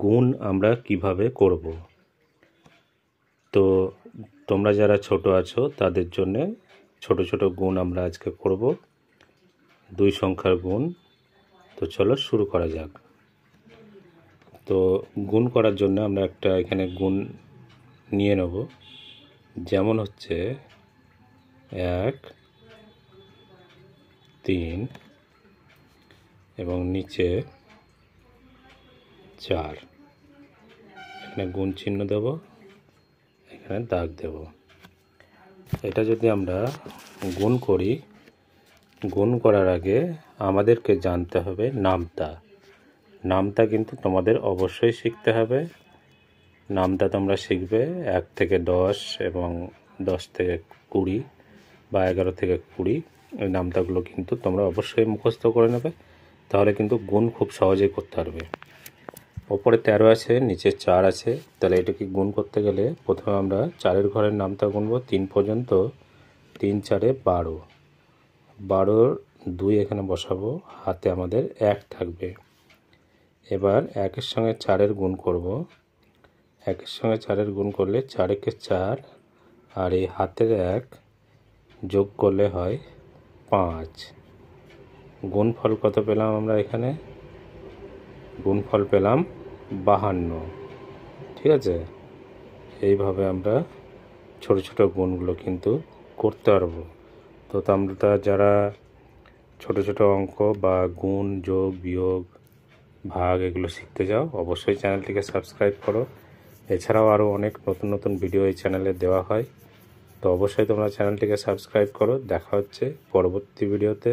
গুণ আমরা কিভাবে করব। তো তোমরা যারা ছোট আছো তাদের জন্য ছোট ছোট গুণ আমরা আজকে করব, 2 সংখ্যার গুণ। তো চলো শুরু করা যাক। তো গুণ করার জন্য আমরা একটা এখানে গুণ নিয়ে নেব, যেমন হচ্ছে 1 3 এবং নিচে 4। এখানে গুণ চিহ্ন দেব, এখানে দাগ দেব। এটা যদি আমরা গুণ করি, গুণ করার আগে আমাদেরকে জানতে হবে নামতা। নামতা কিন্তু তোমাদের অবশ্যই শিখতে হবে। নামতা তোমরা শিখবে 1 থেকে 10 এবং 10 থেকে 20 বা 11 থেকে 20। এই নামতাগুলো কিন্তু তোমরা অবশ্যই মুখস্থ করে নেবে, তাহলে কিন্তু গুণ খুব সহজেই করতে পারবে। ওপরে 13 আছে, নিচে 4 আছে, তাহলে এটাকে গুণ করতে গেলে প্রথমে আমরা 4-এর ঘরের নামতা গুনবো 3 পর্যন্ত। 3 4 12, 12-র 2 এখানে বসাবো, হাতে আমাদের 1 থাকবে। এবার 1-এর সঙ্গে 4-এর গুণ করব। 1-এর সঙ্গে 4-এর গুণ করলে 4 একে 4, আর এই হাতের 1 যোগ করলে হয় 5। গুণফল কত পেলাম আমরা এখানে? গুণফল পেলাম 52। ঠিক আছে, এইভাবে আমরা ছোট ছোট গুণগুলো কিন্তু করতে পারবো। তো তোমরা যারা ছোট ছোট অঙ্ক বা গুণ, যোগ, বিয়োগ, ভাগ এগুলো শিখতে চাও, অবশ্যই চ্যানেলটিকে সাবস্ক্রাইব করো। এছাড়াও আরও অনেক নতুন নতুন ভিডিও এই চ্যানেলে দেওয়া হয়, তো অবশ্যই তোমরা চ্যানেলটিকে সাবস্ক্রাইব করো। দেখা হচ্ছে পরবর্তী ভিডিওতে।